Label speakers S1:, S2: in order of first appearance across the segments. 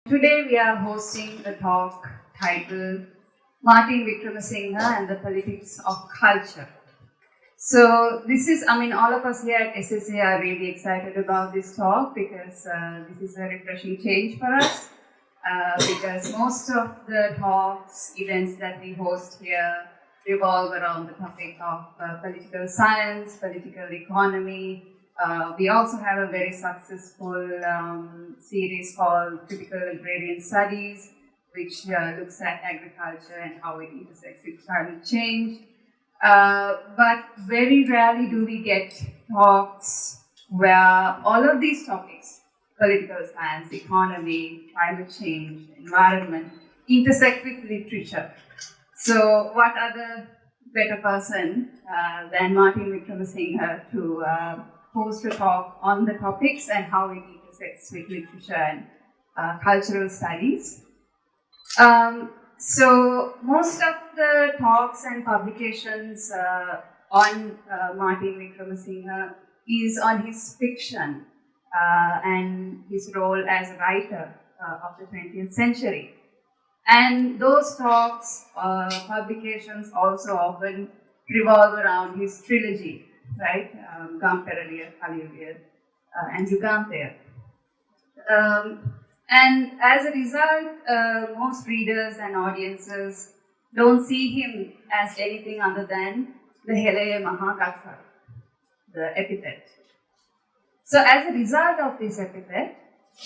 S1: Today we are hosting a talk titled Martin Wickramasinghe and the Politics of Culture. So all of us here at SSA are really excited about this talk because this is a refreshing change for us. Because most of the talks, events that we host here revolve around the topic of political science, political economy. We also have a very successful series called Critical Agrarian Studies, which looks at agriculture and how it intersects with climate change. But very rarely do we get talks where all of these topics, political science, economy, climate change, environment, intersect with literature. So what other better person than Martin Wickramasinghe to host a talk on the topics and how it intersects with literature and cultural studies. So most of the talks and publications on Martin Wickramasinghe is on his fiction and his role as a writer of the 20th century. And those talks, publications also often revolve around his trilogy, right? Gamperaliya, Kaliyuliya, and Yuganthaya. And as a result, most readers and audiences don't see him as anything other than the Helaya Mahakatha, the epithet. So as a result of this epithet,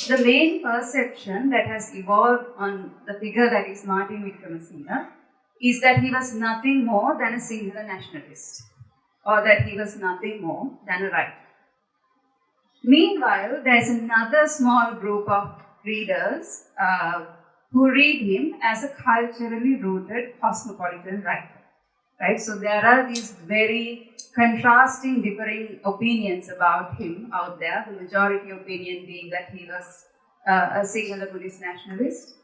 S1: the main perception that has evolved on the figure that is Martin Wickramasinghe is that he was nothing more than a singular nationalist, or that he was nothing more than a writer. Meanwhile, there is another small group of readers who read him as a culturally rooted cosmopolitan writer. Right? So there are these very contrasting, differing opinions about him out there. The majority opinion being that he was a singular Buddhist nationalist.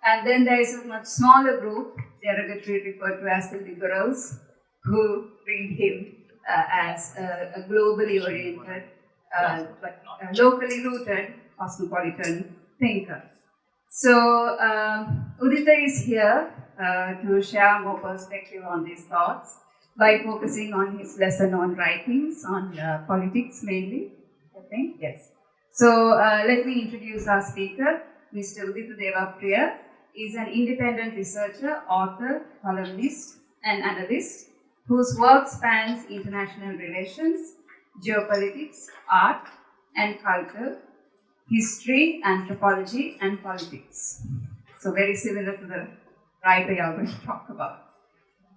S1: And then there is a much smaller group, derogatorily referred to as the liberals, who read him as a globally oriented, but locally rooted cosmopolitan thinker. So Udita is here to share more perspective on these thoughts by focusing on his lesser known writings on politics mainly, I think, yes. So let me introduce our speaker, Mr. Udita Devapriya. Is an independent researcher, author, columnist, and analyst whose work spans international relations, geopolitics, art and culture, history, anthropology, and politics. So very similar to the writer you're going to talk about.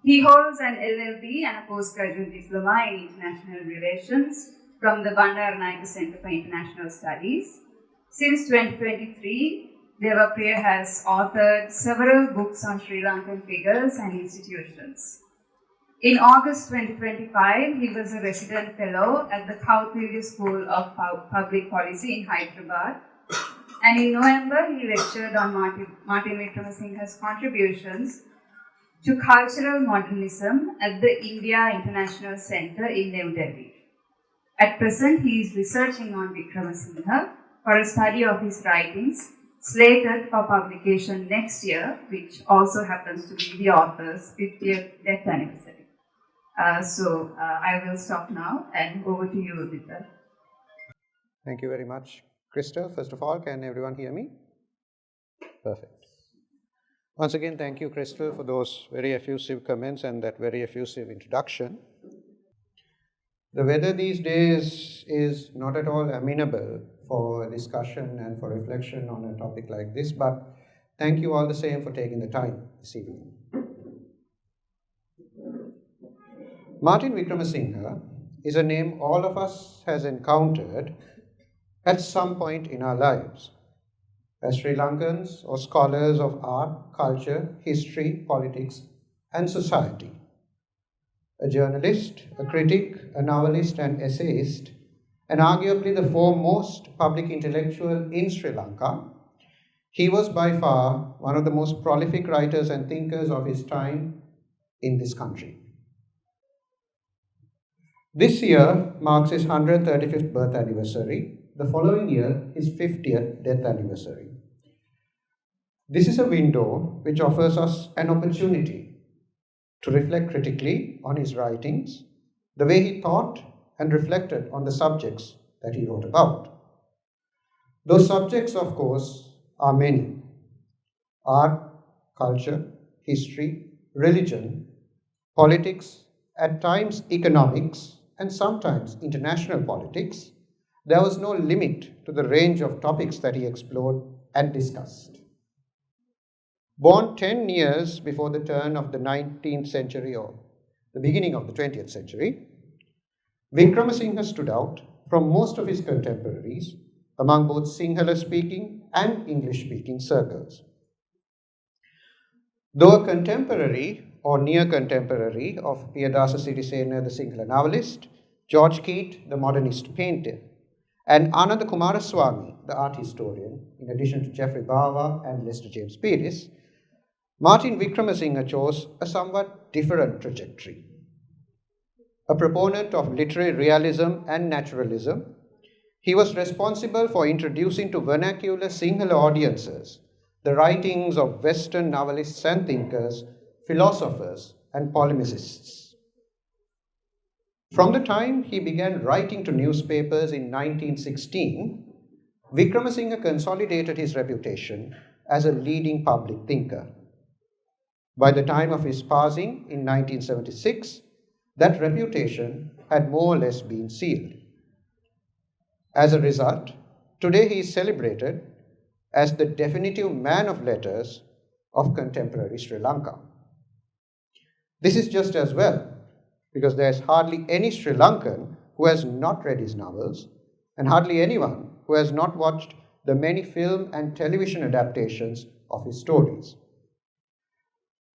S1: He holds an LLB and a postgraduate diploma in international relations from the Bandaranaike Center for International Studies. Since 2023, Devapriya has authored several books on Sri Lankan figures and institutions. In August 2025, he was a resident fellow at the Kautilya School of Public Policy in Hyderabad. And in November, he lectured on Martin Wickramasinghe's contributions to cultural modernism at the India International Center in New Delhi. At present, he is researching on Wickramasinghe for a study of his writings slated for publication next year, which also happens to be the author's 50th death anniversary. I will stop now and over to you, Udita.
S2: Thank you very much, Crystal. First of all, can everyone hear me? Perfect. Once again, thank you, Crystal, for those very effusive comments and that very effusive introduction. The weather these days is not at all amenable for discussion and for reflection on a topic like this, but thank you all the same for taking the time this evening. Martin Wickramasinghe is a name all of us has encountered at some point in our lives. As Sri Lankans or scholars of art, culture, history, politics, and society. A journalist, a critic, a novelist, and essayist, and arguably the foremost public intellectual in Sri Lanka, he was by far one of the most prolific writers and thinkers of his time in this country. This year marks his 135th birth anniversary, the following year his 50th death anniversary. This is a window which offers us an opportunity to reflect critically on his writings, the way he thought and reflected on the subjects that he wrote about. Those subjects, of course, are many: art, culture, history, religion, politics, at times economics, and sometimes international politics. There was no limit to the range of topics that he explored and discussed. Born 10 years before the turn of the 19th century or the beginning of the 20th century, Wickramasinghe stood out from most of his contemporaries among both Sinhala-speaking and English-speaking circles. Though a contemporary or near contemporary of Piyadasa Sirisena, the Sinhala novelist, George Keat, the modernist painter, and Ananda Kumaraswamy, the art historian, in addition to Geoffrey Bawa and Lester James Peris, Martin Wickramasinghe chose a somewhat different trajectory. A proponent of literary realism and naturalism, he was responsible for introducing to vernacular Sinhala audiences the writings of Western novelists and thinkers, philosophers, and polemicists. From the time he began writing to newspapers in 1916, Wickramasinghe consolidated his reputation as a leading public thinker. By the time of his passing in 1976, that reputation had more or less been sealed. As a result, today he is celebrated as the definitive man of letters of contemporary Sri Lanka. This is just as well, because there is hardly any Sri Lankan who has not read his novels, and hardly anyone who has not watched the many film and television adaptations of his stories.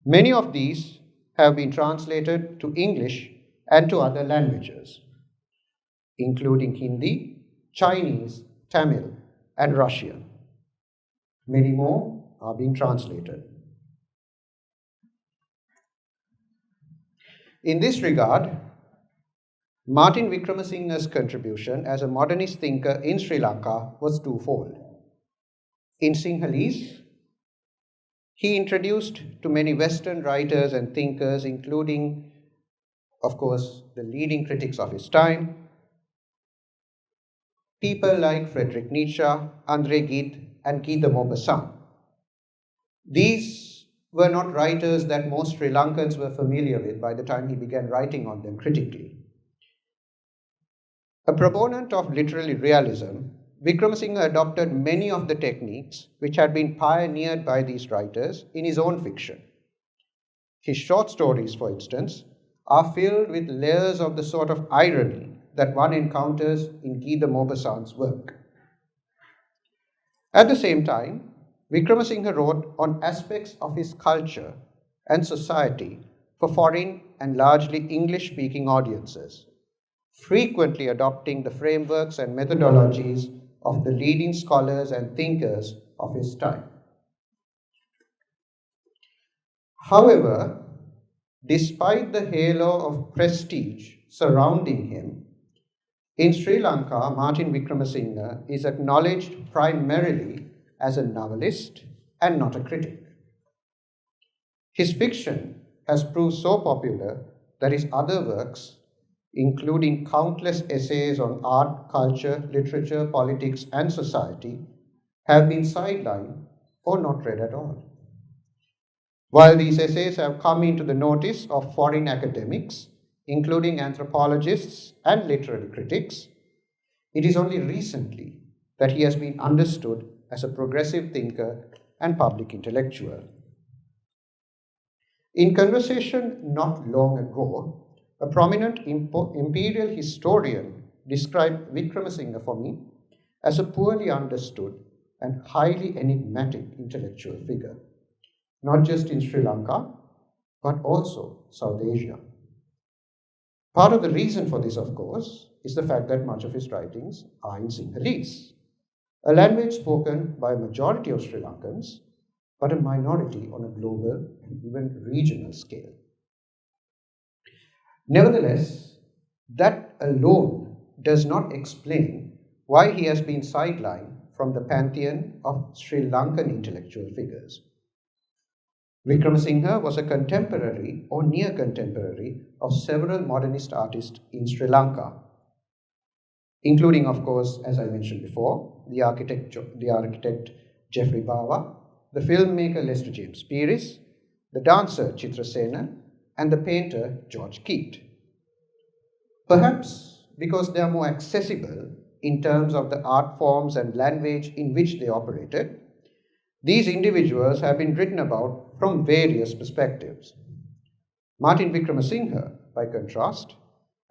S2: Many of these have been translated to English and to other languages, including Hindi, Chinese, Tamil, and Russian. Many more are being translated. In this regard, Martin Wickramasinghe's contribution as a modernist thinker in Sri Lanka was twofold. In Sinhalese, he introduced to many Western writers and thinkers, including, of course, the leading critics of his time, people like Friedrich Nietzsche, André Gide, and Guy de Maupassant. These were not writers that most Sri Lankans were familiar with by the time he began writing on them critically. A proponent of literary realism, Wickramasinghe adopted many of the techniques which had been pioneered by these writers in his own fiction. His short stories, for instance, are filled with layers of the sort of irony that one encounters in Guy de Maupassant's work. At the same time, Wickramasinghe wrote on aspects of his culture and society for foreign and largely English-speaking audiences, frequently adopting the frameworks and methodologies of the leading scholars and thinkers of his time. However, despite the halo of prestige surrounding him, in Sri Lanka, Martin Wickramasinghe is acknowledged primarily as a novelist and not a critic. His fiction has proved so popular that his other works, including countless essays on art, culture, literature, politics, and society, have been sidelined or not read at all. While these essays have come into the notice of foreign academics, including anthropologists and literary critics, it is only recently that he has been understood as a progressive thinker and public intellectual. In conversation not long ago, a prominent imperial historian described Wickramasinghe for me as a poorly understood and highly enigmatic intellectual figure, not just in Sri Lanka, but also South Asia. Part of the reason for this, of course, is the fact that much of his writings are in Sinhalese, a language spoken by a majority of Sri Lankans, but a minority on a global and even regional scale. Nevertheless, that alone does not explain why he has been sidelined from the pantheon of Sri Lankan intellectual figures. Wickramasinghe was a contemporary or near contemporary of several modernist artists in Sri Lanka, including, of course, as I mentioned before, the architect Geoffrey Bawa, the filmmaker Lester James Peris, the dancer Chitra Sena, and the painter George Keat. Perhaps because they are more accessible in terms of the art forms and language in which they operated, these individuals have been written about from various perspectives. Martin Wickramasinghe, by contrast,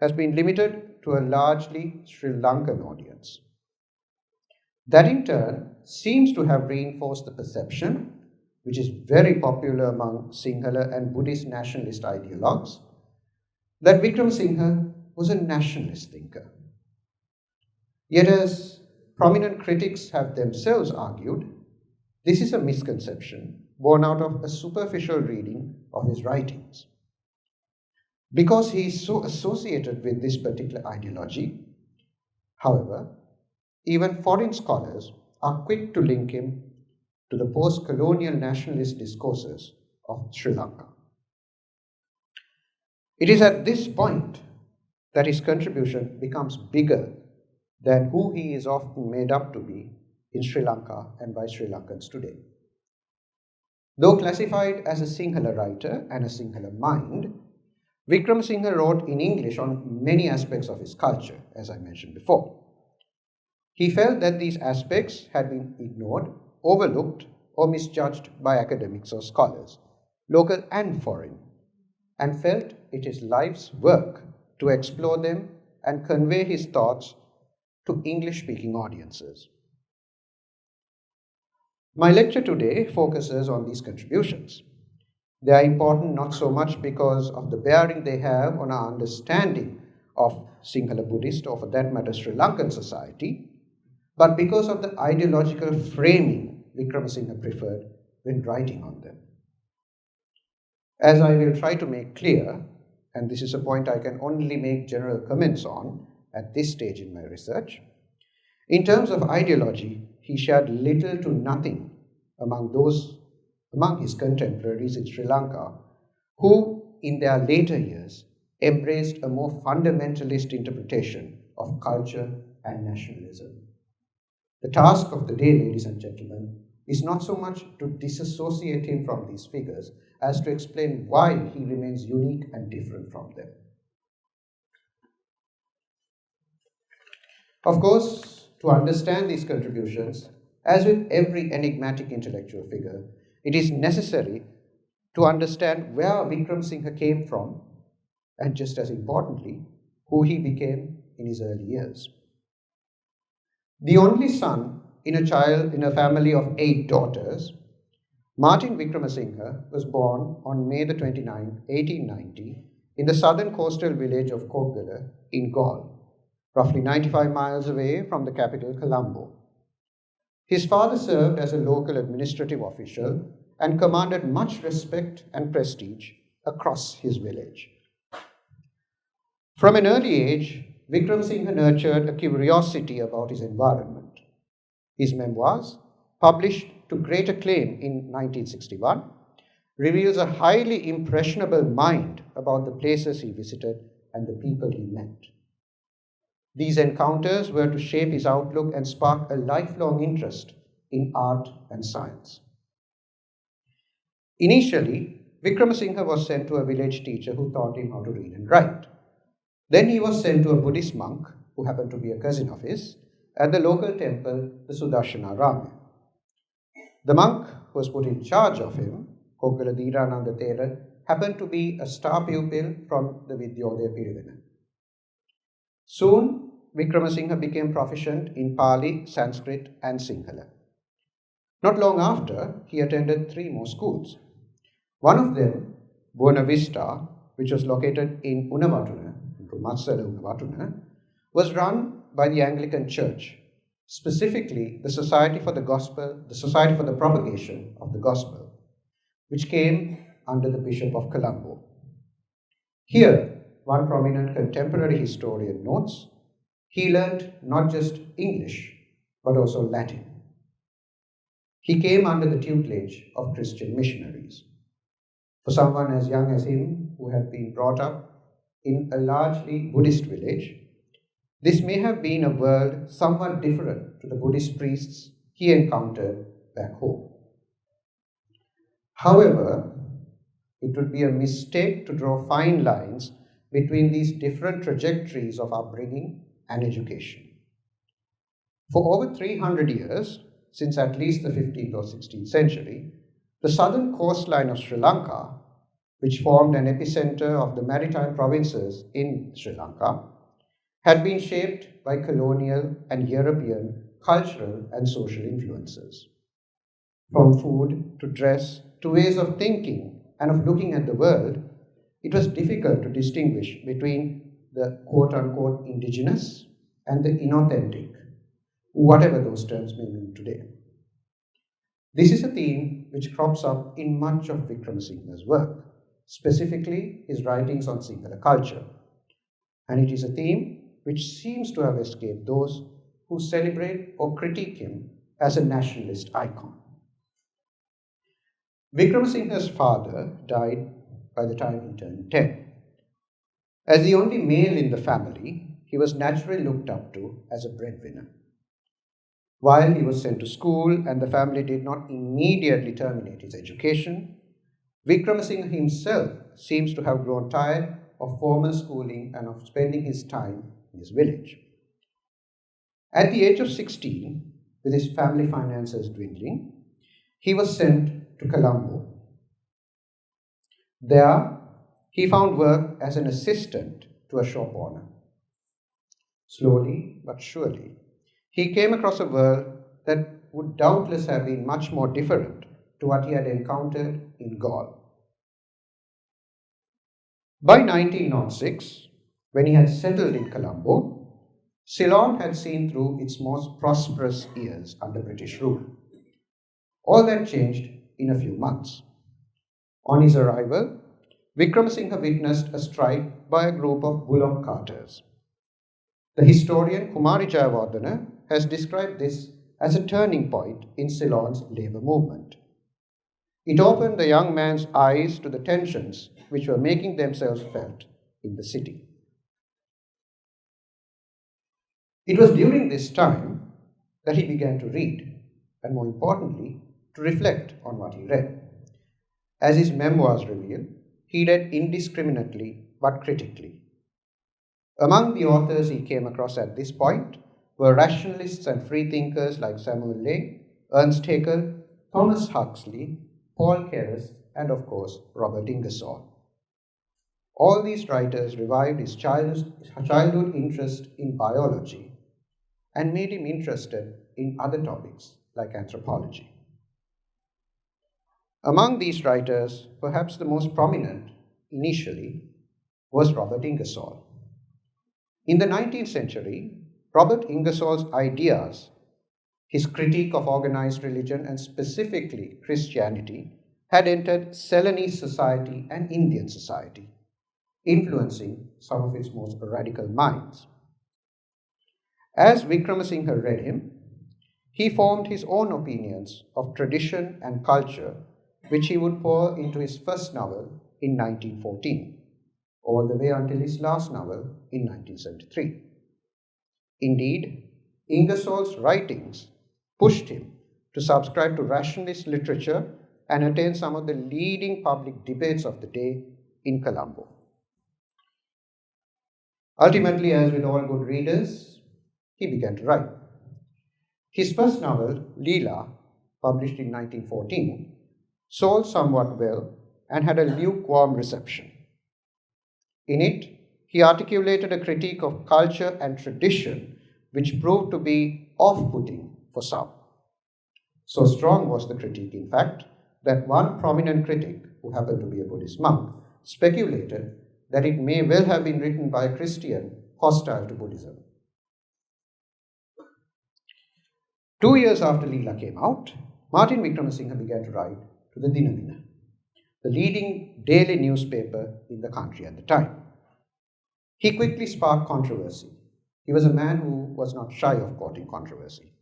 S2: has been limited to a largely Sri Lankan audience. That in turn seems to have reinforced the perception, which is very popular among Sinhala and Buddhist nationalist ideologues, that Wickramasinghe was a nationalist thinker. Yet, as prominent critics have themselves argued, this is a misconception born out of a superficial reading of his writings. Because he is so associated with this particular ideology, however, even foreign scholars are quick to link him to the post-colonial nationalist discourses of Sri Lanka. It is at this point that his contribution becomes bigger than who he is often made up to be in Sri Lanka and by Sri Lankans today. Though classified as a Sinhala writer and a Sinhala mind, Wickramasinghe wrote in English on many aspects of his culture, as I mentioned before. He felt that these aspects had been ignored, overlooked, or misjudged by academics or scholars, local and foreign, and felt it is life's work to explore them and convey his thoughts to English-speaking audiences. My lecture today focuses on these contributions. They are important not so much because of the bearing they have on our understanding of Sinhala Buddhist, or for that matter Sri Lankan society, but because of the ideological framing Wickramasinghe preferred when writing on them. As I will try to make clear, and this is a point I can only make general comments on at this stage in my research, in terms of ideology, he shared little to nothing among his contemporaries in Sri Lanka, who in their later years embraced a more fundamentalist interpretation of culture and nationalism. The task of the day, ladies and gentlemen, is not so much to disassociate him from these figures as to explain why he remains unique and different from them. Of course, to understand these contributions, as with every enigmatic intellectual figure, it is necessary to understand where Wickramasinghe came from, and just as importantly, who he became in his early years. The only son in a family of 8 daughters, Martin Wickramasinghe was born on May 29, 1890, in the southern coastal village of Koggala in Galle, roughly 95 miles away from the capital Colombo. His father served as a local administrative official and commanded much respect and prestige across his village. From an early age, Wickramasinghe nurtured a curiosity about his environment. His memoirs, published to great acclaim in 1961, reveals a highly impressionable mind about the places he visited and the people he met. These encounters were to shape his outlook and spark a lifelong interest in art and science. Initially, Wickramasinghe was sent to a village teacher who taught him how to read and write. Then he was sent to a Buddhist monk, who happened to be a cousin of his, at the local temple, the Sudarshanarama. The monk who was put in charge of him, Koggala Dhirananda Thera, happened to be a star pupil from the Vidyodaya Pirivena. Soon, Wickramasinghe became proficient in Pali, Sanskrit, and Sinhala. Not long after, he attended 3 more schools. One of them, Buena Vista, which was located in Unnavatuna, Matsala Unnavatuna, was run by the Anglican Church, specifically the Society for the Propagation of the Gospel, which came under the Bishop of Colombo. Here, one prominent contemporary historian notes, he learnt not just English, but also Latin. He came under the tutelage of Christian missionaries. For someone as young as him, who had been brought up in a largely Buddhist village, this may have been a world somewhat different to the Buddhist priests he encountered back home. However, it would be a mistake to draw fine lines between these different trajectories of upbringing and education. For over 300 years, since at least the 15th or 16th century, the southern coastline of Sri Lanka, which formed an epicenter of the maritime provinces in Sri Lanka, had been shaped by colonial and European cultural and social influences. From food to dress to ways of thinking and of looking at the world, it was difficult to distinguish between the quote-unquote indigenous and the inauthentic, whatever those terms may mean today. This is a theme which crops up in much of Wickramasinghe's work, specifically his writings on Sinhala culture, and it is a theme which seems to have escaped those who celebrate or critique him as a nationalist icon. Wickramasinghe's father died by the time he turned 10. As the only male in the family, he was naturally looked up to as a breadwinner. While he was sent to school and the family did not immediately terminate his education, Wickramasinghe himself seems to have grown tired of formal schooling and of spending his time in his village. At the age of 16, with his family finances dwindling, he was sent to Colombo. There, he found work as an assistant to a shop owner. Slowly but surely, he came across a world that would doubtless have been much more different to what he had encountered in Gaul. By 1906, when he had settled in Colombo, Ceylon had seen through its most prosperous years under British rule. All that changed in a few months. On his arrival, Wickramasinghe witnessed a strike by a group of bullock carters. The historian Kumari Jayawardena has described this as a turning point in Ceylon's labour movement. It opened the young man's eyes to the tensions which were making themselves felt in the city. It was during this time that he began to read, and more importantly, to reflect on what he read. As his memoirs reveal, he read indiscriminately but critically. Among the authors he came across at this point were rationalists and freethinkers like Samuel Ley, Ernst Haeckel, Thomas Huxley, Paul Keres, and of course Robert Ingersoll. All these writers revived his childhood interest in biology and made him interested in other topics like anthropology. Among these writers, perhaps the most prominent initially was Robert Ingersoll. In the 19th century, Robert Ingersoll's ideas, his critique of organized religion and specifically Christianity, had entered Ceylonese society and Indian society, influencing some of its most radical minds. As Wickramasinghe read him, he formed his own opinions of tradition and culture, which he would pour into his first novel in 1914, all the way until his last novel in 1973. Indeed, Ingersoll's writings pushed him to subscribe to rationalist literature and attend some of the leading public debates of the day in Colombo. Ultimately, as with all good readers, he began to write. His first novel, Leela, published in 1914, sold somewhat well and had a lukewarm reception. In it, he articulated a critique of culture and tradition which proved to be off-putting for some. So strong was the critique, in fact, that one prominent critic, who happened to be a Buddhist monk, speculated that it may well have been written by a Christian hostile to Buddhism. 2 years after Leela came out, Martin Wickramasinghe began to write to the Dinamina, the leading daily newspaper in the country at the time. He quickly sparked controversy. He was a man who was not shy of courting controversy.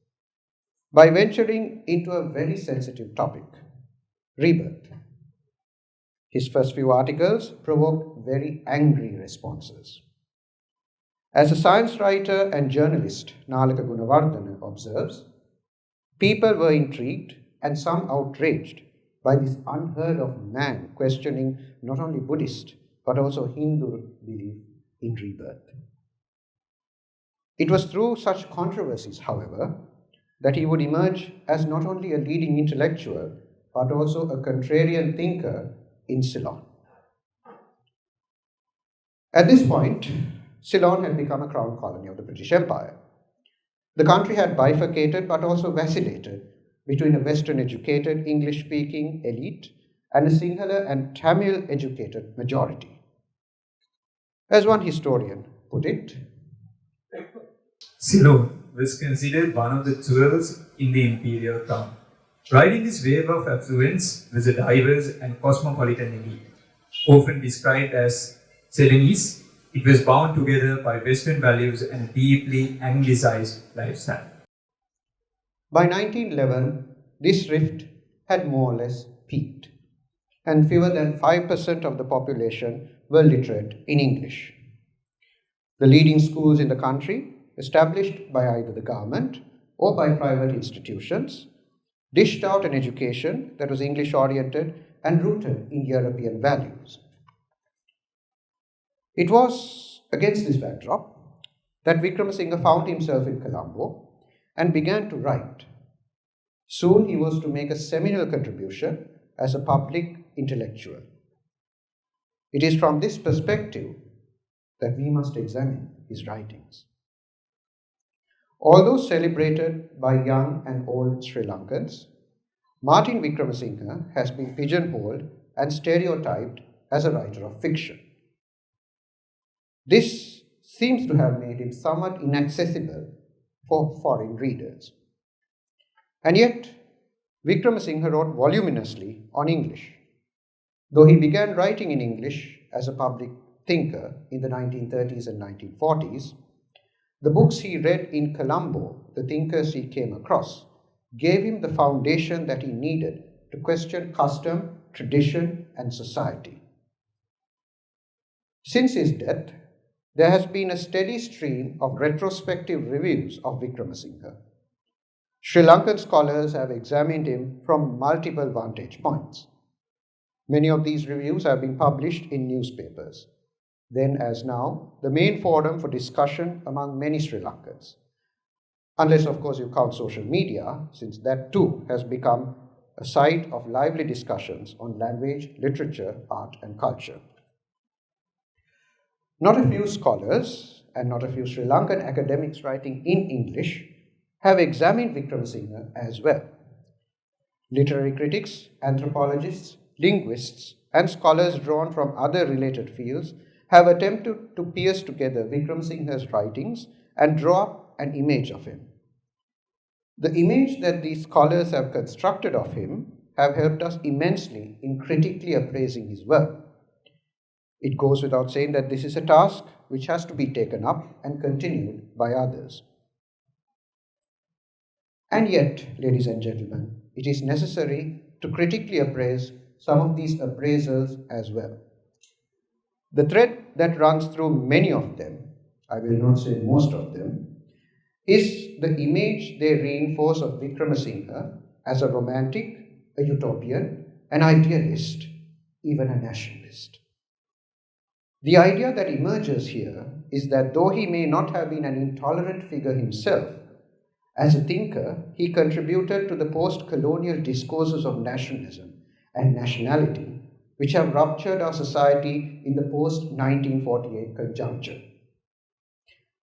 S2: by venturing into a very sensitive topic, rebirth. His first few articles provoked very angry responses. As a science writer and journalist, Nalaka Gunawardena observes, people were intrigued and some outraged by this unheard of man questioning not only Buddhist but also Hindu belief in rebirth. It was through such controversies, however, that he would emerge as not only a leading intellectual but also a contrarian thinker in Ceylon. At this point, Ceylon had become a crown colony of the British Empire. The country had bifurcated but also vacillated between a Western educated English speaking elite and a Sinhala and Tamil educated majority. As one historian put it,
S3: Ceylon was considered one of the jewels in the imperial crown. Riding this wave of affluence was a diverse and cosmopolitan elite. Often described as Ceylonese, it was bound together by Western values and a deeply Anglicized lifestyle.
S2: By 1911, this rift had more or less peaked, and fewer than 5% of the population were literate in English. The leading schools in the country, established by either the government or by private institutions, dished out an education that was English-oriented and rooted in European values. It was against this backdrop that Wickramasinghe found himself in Colombo and began to write. Soon he was to make a seminal contribution as a public intellectual. It is from this perspective that we must examine his writings. Although celebrated by young and old Sri Lankans, Martin Wickramasinghe has been pigeonholed and stereotyped as a writer of fiction. This seems to have made him somewhat inaccessible for foreign readers. And yet, Wickramasinghe wrote voluminously on English. Though he began writing in English as a public thinker in the 1930s and 1940s, the books he read in Colombo, the thinkers he came across, gave him the foundation that he needed to question custom, tradition, and society. Since his death, there has been a steady stream of retrospective reviews of Wickramasinghe. Sri Lankan scholars have examined him from multiple vantage points. Many of these reviews have been published in newspapers, then as now the main forum for discussion among many Sri Lankans. Unless, of course, you count social media, since that too has become a site of lively discussions on language, literature, art, and culture. Not a few scholars and not a few Sri Lankan academics writing in English have examined Wickramasinghe as well. Literary critics, anthropologists, linguists, and scholars drawn from other related fields have attempted to piece together Wickramasinghe's writings and draw up an image of him. The image that these scholars have constructed of him have helped us immensely in critically appraising his work. It goes without saying that this is a task which has to be taken up and continued by others. And yet, ladies and gentlemen, it is necessary to critically appraise some of these appraisals as well. The thread that runs through many of them, I will not say most of them, is the image they reinforce of Wickramasinghe as a romantic, a utopian, an idealist, even a nationalist. The idea that emerges here is that though he may not have been an intolerant figure himself, as a thinker, he contributed to the post-colonial discourses of nationalism and nationality, which have ruptured our society in the post-1948 conjuncture.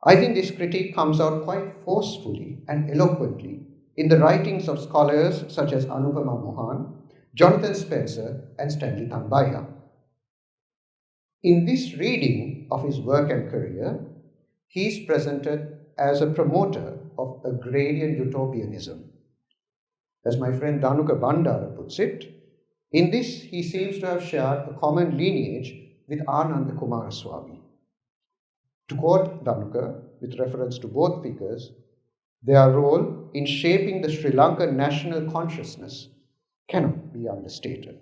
S2: I think this critique comes out quite forcefully and eloquently in the writings of scholars such as Anupama Mohan, Jonathan Spencer, and Stanley Tambaya. In this reading of his work and career, he is presented as a promoter of agrarian utopianism. As my friend Danuka Bandara puts it, in this he seems to have shared a common lineage with Ananda Kumaraswamy. To quote Danuka, with reference to both figures, Their role in shaping the Sri Lankan national consciousness cannot be understated.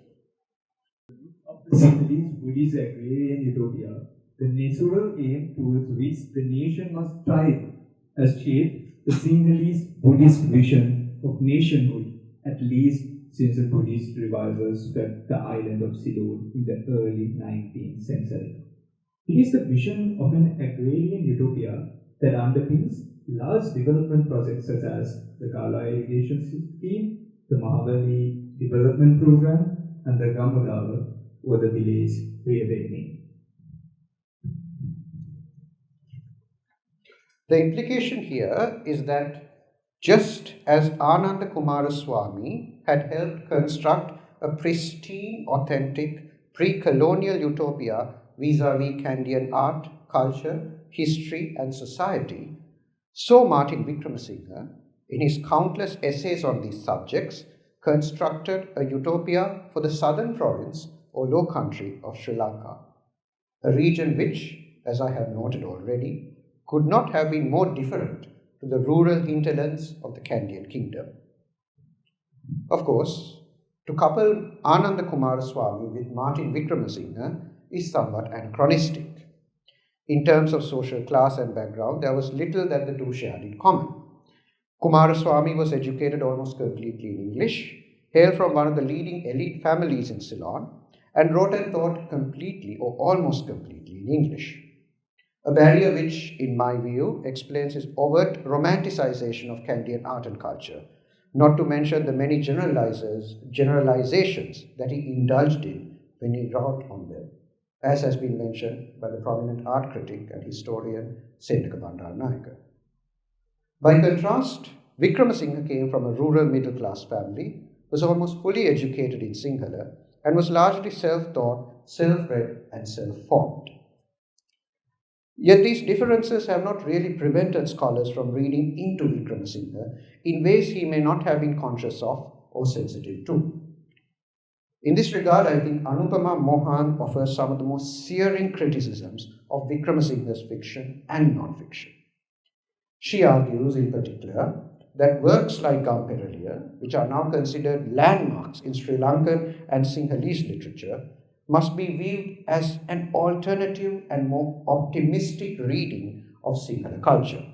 S3: Of the Sinhalese Buddhist agrarian utopia, the natural aim towards which the nation must strive has shaped the Sinhalese Buddhist vision of nationhood, at least since the Buddhist revivals swept the island of Ceylon in the early 19th century. It is the vision of an agrarian utopia that underpins large development projects such as the Kala irrigation scheme, the Mahabali development program, and the Gamudava, or the village reawakening.
S2: The implication here is that just as Ananda Kumaraswamy had helped construct a pristine, authentic, pre-colonial utopia vis-à-vis Kandyan art, culture, history and society, so Martin Wickramasinghe, in his countless essays on these subjects, constructed a utopia for the southern province or low country of Sri Lanka, a region which, as I have noted already, could not have been more different to the rural hinterlands of the Kandyan kingdom. Of course, to couple Ananda Kumaraswamy with Martin Wickramasinghe is somewhat anachronistic. In terms of social class and background, there was little that the two shared in common. Kumaraswamy was educated almost completely in English, hailed from one of the leading elite families in Ceylon, and wrote and thought completely or almost completely in English. A barrier which, in my view, explains his overt romanticization of Kandyan art and culture, not to mention the many generalizations that he indulged in when he wrote on them, as has been mentioned by the prominent art critic and historian Senaka Bandaranaike. By contrast, Wickramasinghe came from a rural middle-class family, was almost fully educated in Sinhala, and was largely self-taught, self-read, and self-formed. Yet these differences have not really prevented scholars from reading into Wickramasinghe in ways he may not have been conscious of or sensitive to. In this regard, I think Anupama Mohan offers some of the most searing criticisms of Wickramasinghe's fiction and non-fiction. She argues in particular that works like Gamperaliya, which are now considered landmarks in Sri Lankan and Sinhalese literature, must be viewed as an alternative and more optimistic reading of Sinhala culture.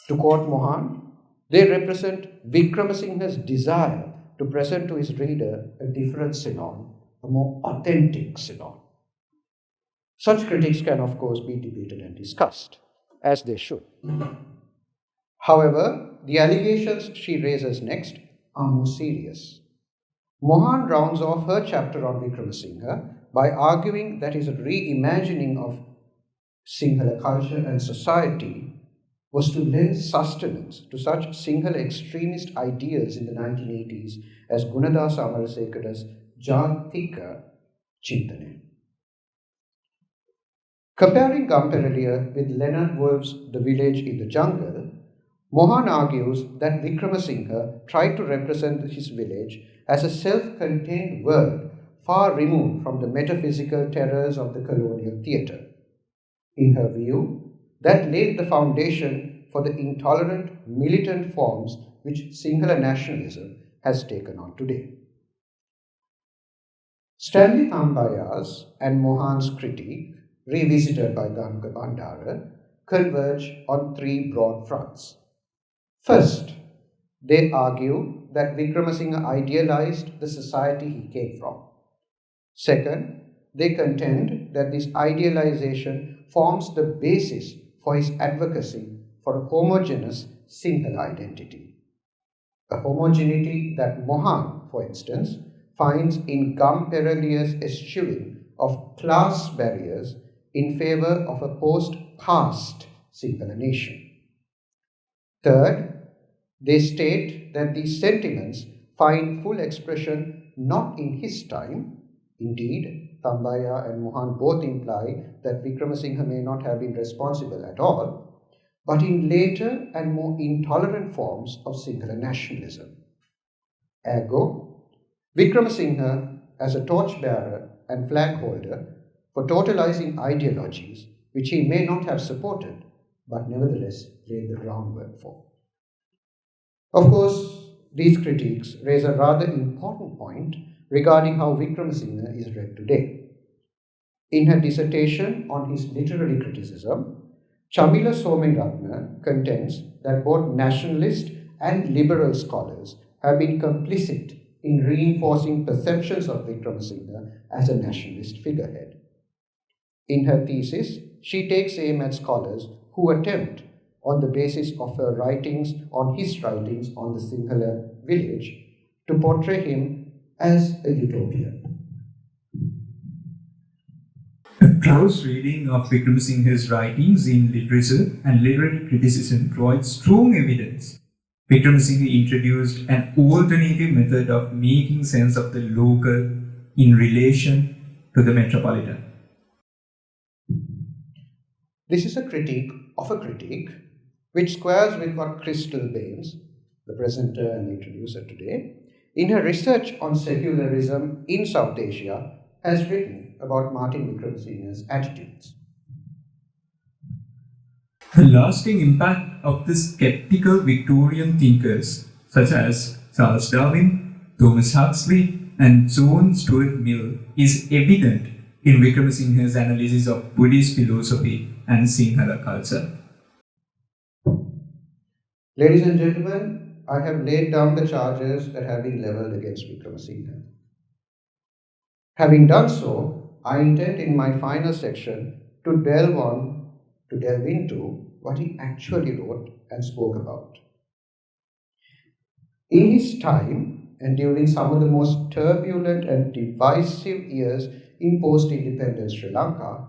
S2: To quote Mohan, they represent Wickramasinghe's desire to present to his reader a different Ceylon, a more authentic Ceylon. Such critics can, of course, be debated and discussed, as they should. However, the allegations she raises next are more serious. Mohan rounds off her chapter on Wickramasinghe by arguing that his reimagining of Sinhala culture and society was to lend sustenance to such Sinhala extremist ideals in the 1980s as Gunadasa Amarasekara's Jathika Chintane. Comparing Gamperaliya with Leonard Woolf's The Village in the Jungle, Mohan argues that Wickramasinghe tried to represent his village as a self-contained world far removed from the metaphysical terrors of the colonial theatre. In her view, that laid the foundation for the intolerant, militant forms which Sinhala nationalism has taken on today. Stanley Thambaya's and Mohan's critique, revisited by Ganka Bandara, converge on three broad fronts. First, they argue that Wickramasinghe idealized the society he came from. Second, they contend that this idealization forms the basis for his advocacy for a homogeneous Sinhala identity. A homogeneity that Mohan, for instance, finds in Gamperaliya's eschewing of class barriers in favor of a post-caste Sinhala nation. Third, they state that these sentiments find full expression not in his time. Indeed, Thambaya and Mohan both imply that Wickramasinghe may not have been responsible at all, but in later and more intolerant forms of Sinhala nationalism. Ergo, Wickramasinghe as a torchbearer and flag holder for totalizing ideologies which he may not have supported, but nevertheless laid the groundwork for. Of course, these critiques raise a rather important point regarding how Wickramasinghe is read today. In her dissertation on his literary criticism, Chamila Somenratne contends that both nationalist and liberal scholars have been complicit in reinforcing perceptions of Wickramasinghe as a nationalist figurehead. In her thesis, she takes aim at scholars who attempt, on the basis of his writings on the Sinhala village, to portray him as a utopian.
S3: A close reading of Wickramasinghe's writings in literature and literary criticism provides strong evidence. Wickramasinghe introduced an alternative method of making sense of the local in relation to the metropolitan.
S2: This is a critique of a critique which squares with what Crystal Baines, the presenter and introducer today, in her research on secularism in South Asia, has written about Martin Wickramasinghe's attitudes.
S3: The lasting impact of the skeptical Victorian thinkers such as Charles Darwin, Thomas Huxley, and John Stuart Mill is evident in Wickramasinghe's analysis of Buddhist philosophy and Sinhala culture.
S2: Ladies and gentlemen, I have laid down the charges that have been levelled against Wickramasinghe. Having done so, I intend in my final section to delve into what he actually wrote and spoke about. In his time, and during some of the most turbulent and divisive years in post-independence Sri Lanka,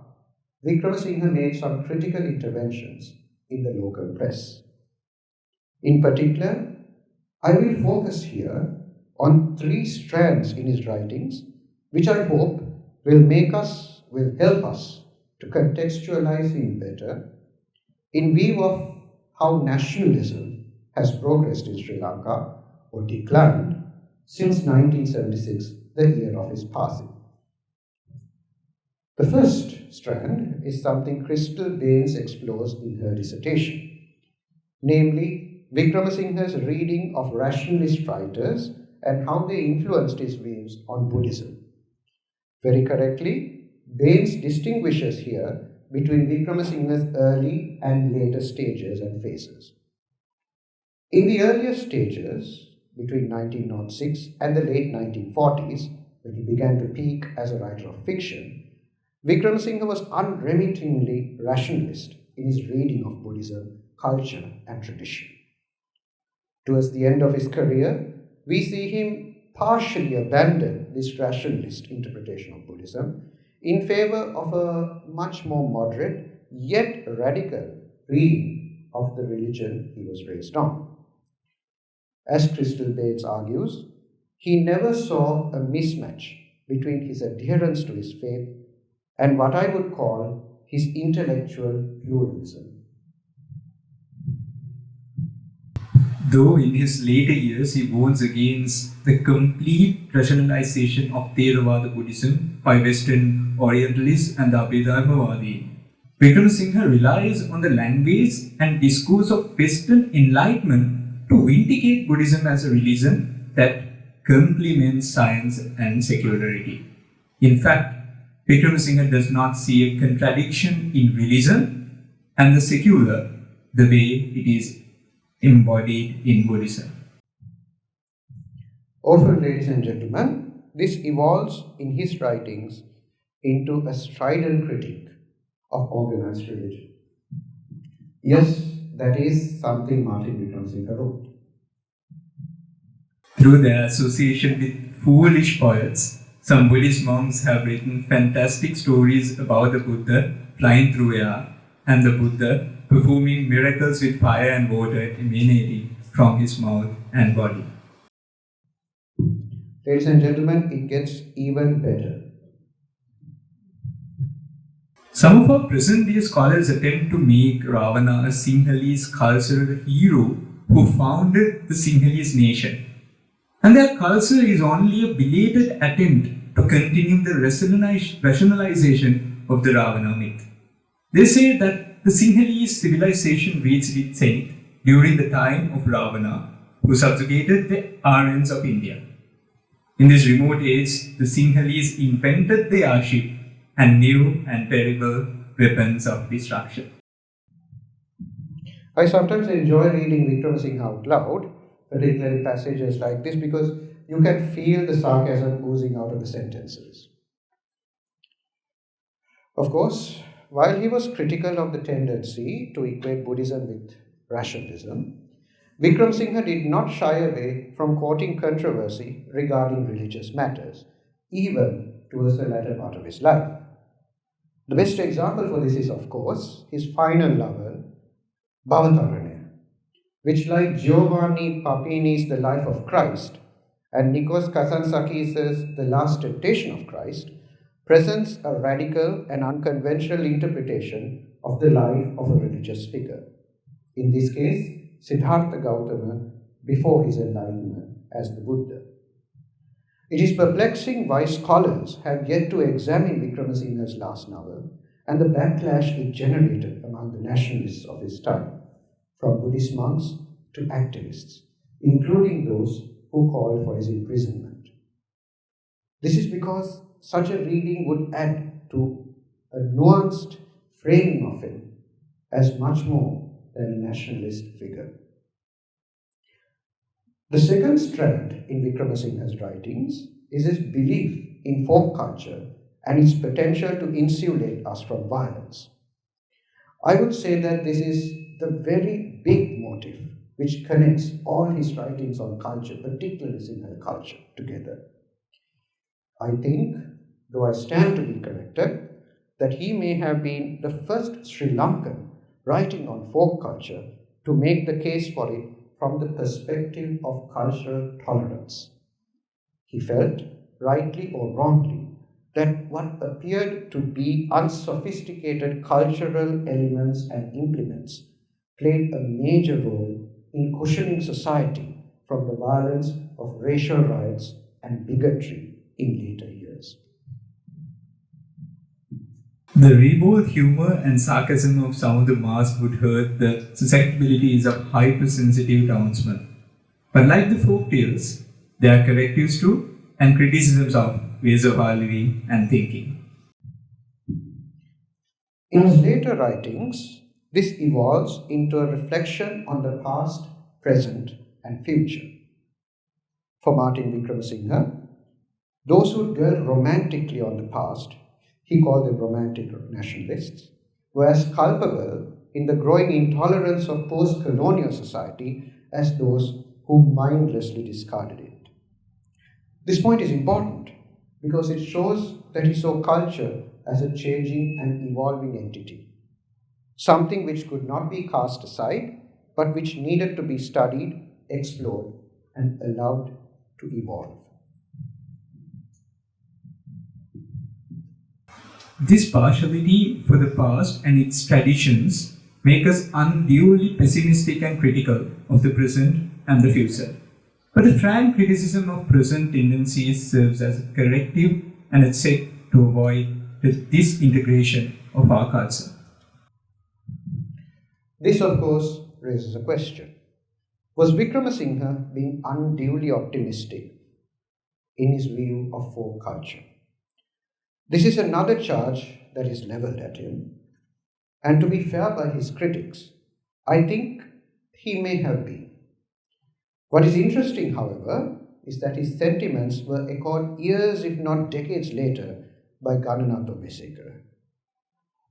S2: Wickramasinghe made some critical interventions in the local press. In particular, I will focus here on 3 strands in his writings, which I hope will help us to contextualize him better in view of how nationalism has progressed in Sri Lanka or declined since 1976, the year of his passing. The first strand is something Crystal Baines explores in her dissertation, namely Wickramasinghe's reading of rationalist writers and how they influenced his views on Buddhism. Very correctly, Baines distinguishes here between Wickramasinghe's early and later stages and phases. In the earlier stages, between 1906 and the late 1940s, when he began to peak as a writer of fiction, Wickramasinghe was unremittingly rationalist in his reading of Buddhism, culture, and tradition. Towards the end of his career, we see him partially abandon this rationalist interpretation of Buddhism in favor of a much more moderate yet radical reading of the religion he was raised on. As Crystal Baines argues, he never saw a mismatch between his adherence to his faith and what I would call his intellectual pluralism.
S3: Though in his later years he warns against the complete rationalization of Theravada Buddhism by Western Orientalists and the Abhidharmavadi, Wickramasinghe relies on the language and discourse of Western enlightenment to vindicate Buddhism as a religion that complements science and secularity. In fact, Wickramasinghe does not see a contradiction in religion and the secular the way it is embodied in Buddhism.
S2: Often, ladies and gentlemen, this evolves in his writings into a strident critique of organized religion. Yes, that is something Martin Wickramasinghe wrote.
S3: Through their association with foolish poets, some Buddhist monks have written fantastic stories about the Buddha flying through air and the Buddha performing miracles with fire and water emanating from his mouth and body.
S2: Ladies and gentlemen, it gets even better.
S3: Some of our present-day scholars attempt to make Ravana a Sinhalese cultural hero who founded the Sinhalese nation. And their culture is only a belated attempt to continue the rationalization of the Ravana myth. They say that the Sinhalese civilization reached its zenith during the time of Ravana, who subjugated the Aryans of India. In this remote age, the Sinhalese invented the airship and new and terrible weapons of destruction.
S2: I sometimes enjoy reading Wickramasinghe out loud, particularly passages like this, because you can feel the sarcasm oozing out of the sentences. Of course, while he was critical of the tendency to equate Buddhism with rationalism, Wickramasinghe did not shy away from quoting controversy regarding religious matters, even towards the latter part of his life. The best example for this is, of course, his final novel, Bhavataranya, which, like Giovanni Papini's The Life of Christ and Nikos Kazantzakis' The Last Temptation of Christ, presents a radical and unconventional interpretation of the life of a religious figure. In this case, Siddhartha Gautama before his enlightenment as the Buddha. It is perplexing why scholars have yet to examine Wickramasinghe's last novel and the backlash it generated among the nationalists of his time, from Buddhist monks to activists, including those who called for his imprisonment. This is because such a reading would add to a nuanced framing of him as much more than a nationalist figure. The second strand in Wickramasinghe's writings is his belief in folk culture and its potential to insulate us from violence. I would say that this is the very big motive which connects all his writings on culture, particularly Sinhala culture, together. I think, though I stand to be corrected, that he may have been the first Sri Lankan writing on folk culture to make the case for it from the perspective of cultural tolerance. He felt, rightly or wrongly, that what appeared to be unsophisticated cultural elements and implements played a major role in cushioning society from the violence of racial riots and bigotry in later years.
S3: The ribald humor and sarcasm of some of the masks would hurt the susceptibilities of hypersensitive townsmen. But like the folk tales, they are correctives to and criticisms of ways of our living and thinking.
S2: In his later writings, this evolves into a reflection on the past, present, and future. For Martin Wickramasinghe, those who dwell romantically on the past, he called them romantic nationalists, were as culpable in the growing intolerance of post-colonial society as those who mindlessly discarded it. This point is important because it shows that he saw culture as a changing and evolving entity, something which could not be cast aside, but which needed to be studied, explored, and allowed to evolve.
S3: This partiality for the past and its traditions make us unduly pessimistic and critical of the present and the future. But the frank criticism of present tendencies serves as a corrective and a check to avoid the disintegration of our culture.
S2: This, of course, raises a question. Was Wickramasinghe being unduly optimistic in his view of folk culture? This is another charge that is levelled at him, and to be fair by his critics, I think he may have been. What is interesting, however, is that his sentiments were echoed years, if not decades later, by Gananath Obesekara.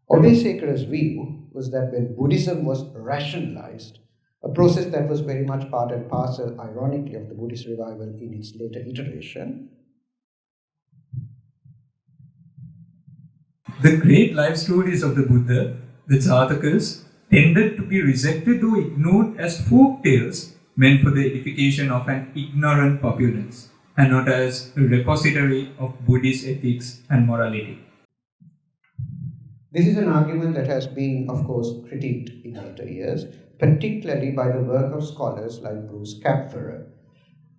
S2: Obesekara's view was that when Buddhism was rationalized, a process that was very much part and parcel, ironically, of the Buddhist revival in its later iteration,
S3: the great life stories of the Buddha, the Jatakas, tended to be rejected or ignored as folk tales meant for the edification of an ignorant populace, and not as a repository of Buddhist ethics and morality.
S2: This is an argument that has been, of course, critiqued in later years, particularly by the work of scholars like Bruce Kapferer.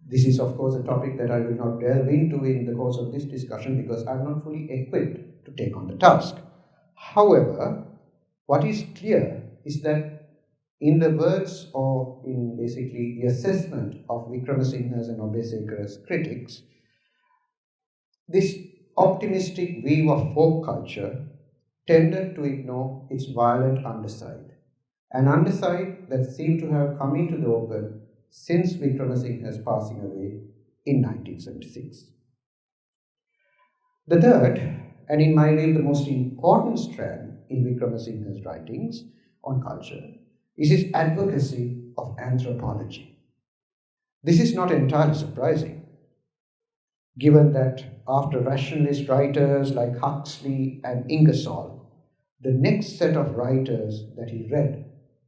S2: This is, of course, a topic that I will not delve into in the course of this discussion because I'm not fully equipped to take on the task. However, what is clear is that In the words or in basically the assessment of Wickramasinghe's and Obesekara's critics, this optimistic view of folk culture tended to ignore its violent underside, an underside that seemed to have come into the open since Wickramasinghe's passing away in 1976. The third, and in my view the most important strand in Wickramasinghe's writings on culture, is his advocacy of anthropology. This is not entirely surprising, given that after rationalist writers like Huxley and Ingersoll, the next set of writers that he read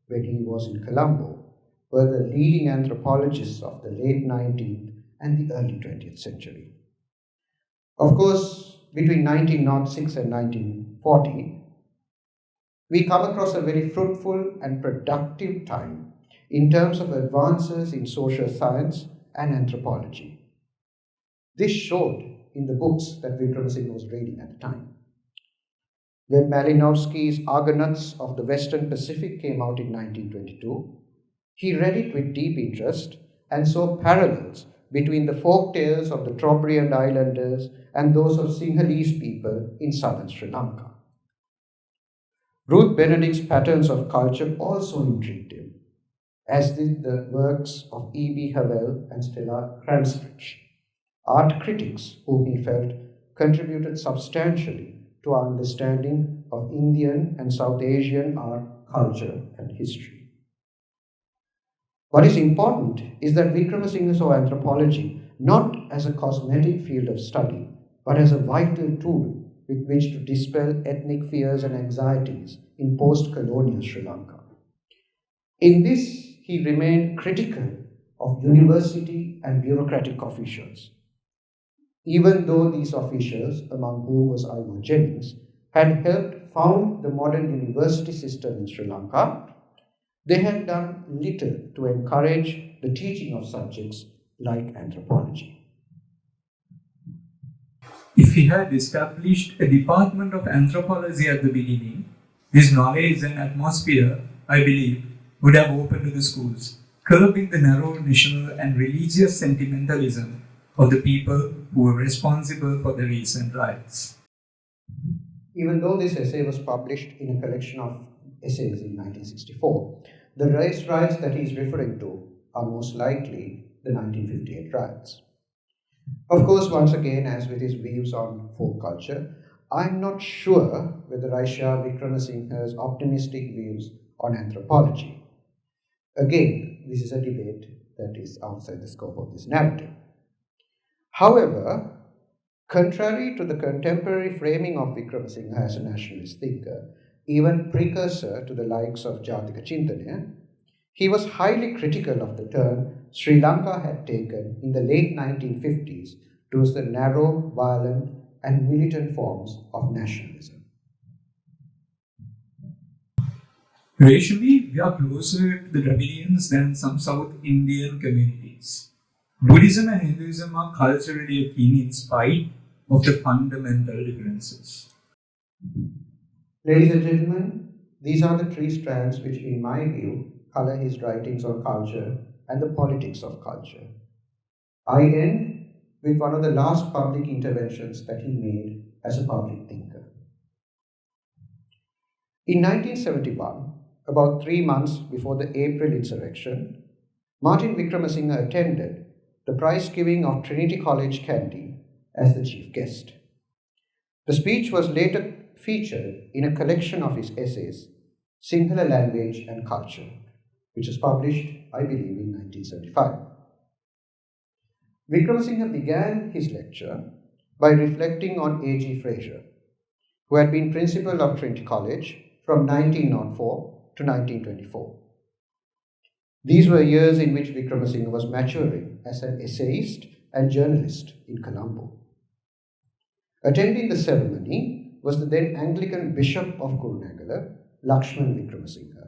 S2: when he was in Colombo were the leading anthropologists of the late 19th and the early 20th century. Of course, between 1906 and 1940, we come across a very fruitful and productive time in terms of advances in social science and anthropology. This showed in the books that Wickramasinghe was reading at the time. When Malinowski's Argonauts of the Western Pacific came out in 1922, he read it with deep interest and saw parallels between the folk tales of the Trobriand islanders and those of Sinhalese people in southern Sri Lanka. Ruth Benedict's patterns of culture also intrigued him, as did the works of E.B. Havel and Stella Cranstridge, art critics whom he felt contributed substantially to our understanding of Indian and South Asian art, culture, and history. What is important is that Wickramasinghe saw anthropology not as a cosmetic field of study, but as a vital tool with which to dispel ethnic fears and anxieties in post-colonial Sri Lanka. In this, he remained critical of university and bureaucratic officials. Even though these officials, among whom was Ivor Jennings, had helped found the modern university system in Sri Lanka, they had done little to encourage the teaching of subjects like anthropology.
S3: If he had established a department of anthropology at the beginning, his knowledge and atmosphere, I believe, would have opened to the schools, curbing the narrow national and religious sentimentalism of the people who were responsible for the recent riots.
S2: Even though this essay was published in a collection of essays in 1964, the race riots that he is referring to are most likely the 1958 riots. Of course, once again, as with his views on folk culture, I'm not sure whether I share Wickramasinghe's optimistic views on anthropology. Again, this is a debate that is outside the scope of this narrative. However, contrary to the contemporary framing of Wickramasinghe as a nationalist thinker, even precursor to the likes of Jatika Chintanaya, he was highly critical of the turn Sri Lanka had taken in the late 1950s towards the narrow, violent, and militant forms of nationalism.
S3: Racially, we are closer to the Dravidians than some South Indian communities. Buddhism and Hinduism are culturally akin in spite of the fundamental differences.
S2: Ladies and gentlemen, these are the three strands which, in my view, color his writings on culture and the politics of culture. I end with one of the last public interventions that he made as a public thinker. In 1971, about 3 months before the April insurrection, Martin Wickramasinghe attended the prize giving of Trinity College Kandy as the chief guest. The speech was later featured in a collection of his essays, Sinhala Language and Culture, which was published, I believe, in 1975. Wickramasinghe began his lecture by reflecting on A.G. Fraser, who had been principal of Trinity College from 1904 to 1924. These were years in which Wickramasinghe was maturing as an essayist and journalist in Colombo. Attending the ceremony was the then Anglican Bishop of Kurunegala, Lakshman Wickramasinghe,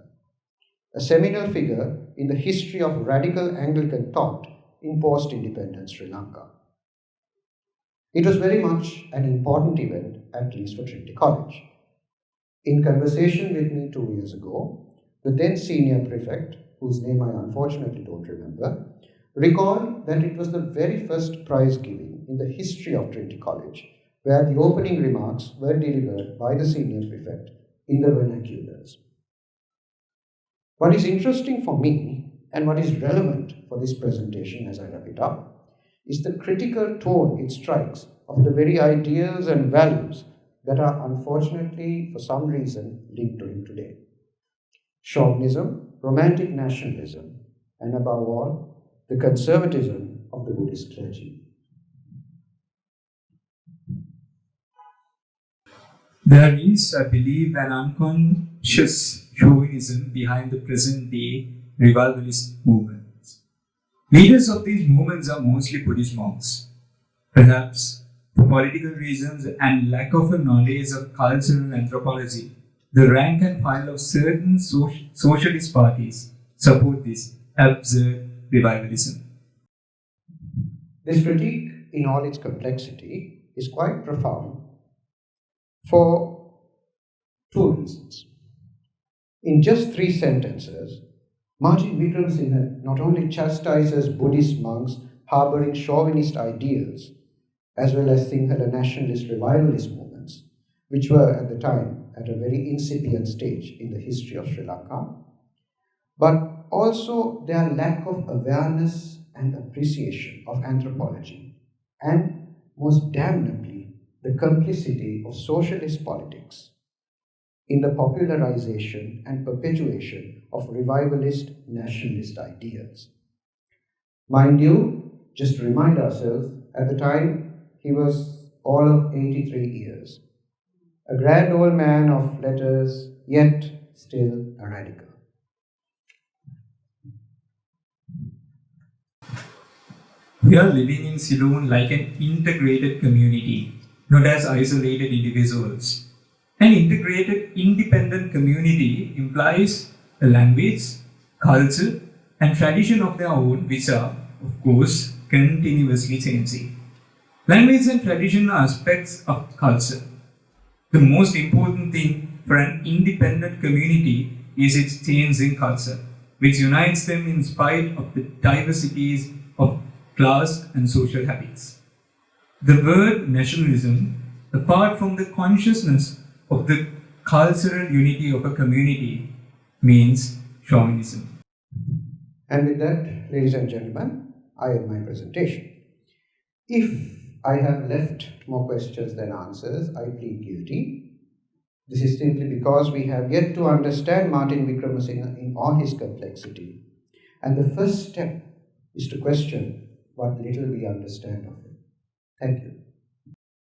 S2: a seminal figure in the history of radical Anglican thought in post-independent Sri Lanka. It was very much an important event, at least for Trinity College. In conversation with me 2 years ago, the then senior prefect, whose name I unfortunately don't remember, recalled that it was the very first prize giving in the history of Trinity College, where the opening remarks were delivered by the senior prefect in the vernaculars. What is interesting for me, and what is relevant for this presentation as I wrap it up, is the critical tone it strikes of the very ideals and values that are unfortunately, for some reason, linked to him today. Chauvinism, romantic nationalism, and above all, the conservatism of the Buddhist clergy.
S3: There is, I believe, an unconscious chauvinism behind the present-day revivalist movements. Leaders of these movements are mostly Buddhist monks. Perhaps for political reasons and lack of a knowledge of cultural anthropology, the rank and file of certain socialist parties support this absurd revivalism.
S2: This critique, in all its complexity, is quite profound for two reasons. In just 3 sentences, Martin Wickramasinghe not only chastises Buddhist monks harboring chauvinist ideals, as well as Sinhala nationalist revivalist movements, which were at the time at a very incipient stage in the history of Sri Lanka, but also their lack of awareness and appreciation of anthropology, and most damnably, the complicity of socialist politics in the popularization and perpetuation of revivalist nationalist ideals. Mind you, just to remind ourselves, at the time he was all of 83 years, a grand old man of letters, yet still a radical.
S3: We are living in Ceylon like an integrated community, not as isolated individuals. An integrated, independent community implies a language, culture, and tradition of their own, which are, of course, continuously changing. Language and tradition are aspects of culture. The most important thing for an independent community is its changing culture, which unites them in spite of the diversities of class and social habits. The word nationalism, apart from the consciousness of the cultural unity of a community, means chauvinism.
S2: And with that, ladies and gentlemen, I end my presentation. If I have left more questions than answers, I plead guilty. This is simply because we have yet to understand Martin Wickramasinghe in all his complexity. And the first step is to question what little we understand of him. Thank you.